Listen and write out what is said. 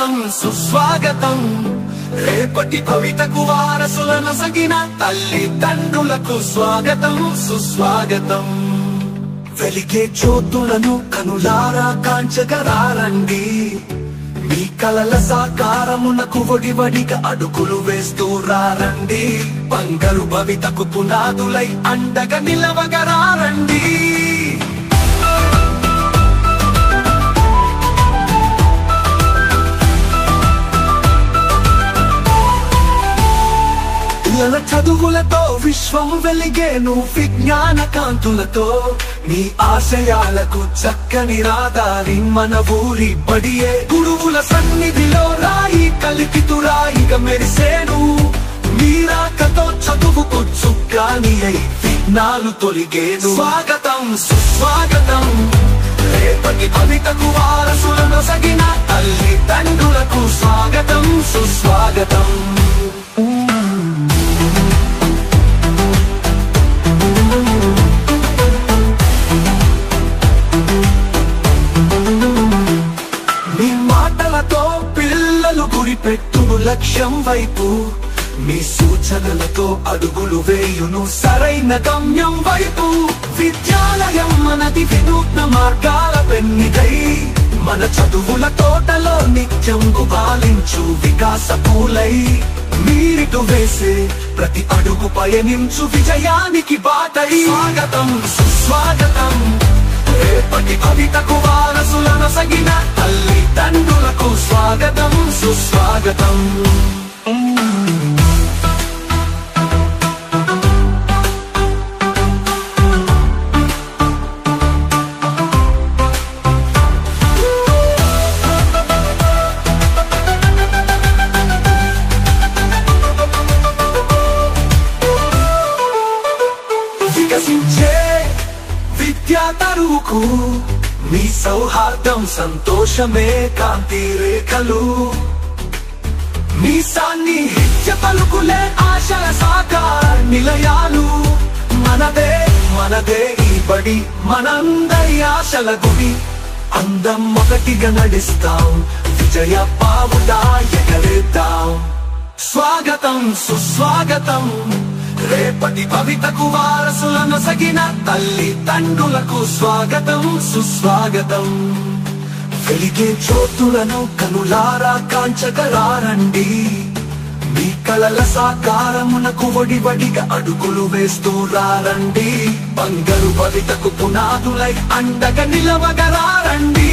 స్వాగతం సుస్వాగతం రేపటి భవితకు వారసులను సగిన తల్లిదండ్రులకు స్వాగతం సుస్వాగతం వెలిగే జ్యోతులను కనులారా కాంచగరారండి మీ కలల సాకారమునకు వడివడిగా అడుగులు వేస్తూ రారండి బంగారు భవితకు పునాదులై అండగా నిలవగరారండి పిల్లల చదువులతో విశ్వం వెలిగేను విజ్ఞాన కాంతులతో మీ ఆశయాలకు చక్కని రాదారి మన ఊరి బడియే గురువుల సన్నిధిలో రాయి కలిపితురాయిగా మెరిసేను మీరాకతో చదువుకు చుక్కాని అయి విఘ్నాలు తొలిగేను స్వాగతం సుస్వాగతం రేపటి భవితకు వారసులను సగిన తల్లిదండ్రులకు స్వాగతం సుస్వాగతం గురిపెట్టును లక్ష్యం వైపు మీ సూచనలతో అడుగులు వేయును సరైన గమ్యం వైపు విద్యాలయం మనది వినూత్న మార్గాల పెన్నిదై మన చదువుల తోటలో నిత్యం గుబాలించు వికాస పూలై మీరిటు వేసే ప్రతి అడుగు పయనించు విజయానికి బాటై స్వాగతం సుస్వాగతం రేపటి భవితకు వారసులను సగిన తల్లిదండ్రులకు స్వాగతం సుస్వాగతం వికసించే విద్యా తరువుకు మీ సౌహార్దం సంతోషమే కాంతి రేఖలు మీ సాన్నిహిత్య పలుకులే ఆశల సాకార నిలయాలు మనదే మనదే ఈ బడి మనందరి ఆశల గుడి అందం ఒకటిగా నడిస్తాం విజయ పావులా ఎగరేద్దాం స్వాగతం సుస్వాగతం రేపటి భవితకు వారసులను సగిన తల్లిదండ్రులకు స్వాగతం సుస్వాగతం వెలిగే జ్యోతులను కనులారా కాంచగరారండి మీ కలల సాకారమునకు వడివడిగా అడుగులు వేస్తూ రారండి బంగారు భవితకు పునాదులై అండగా నిలవగరారండి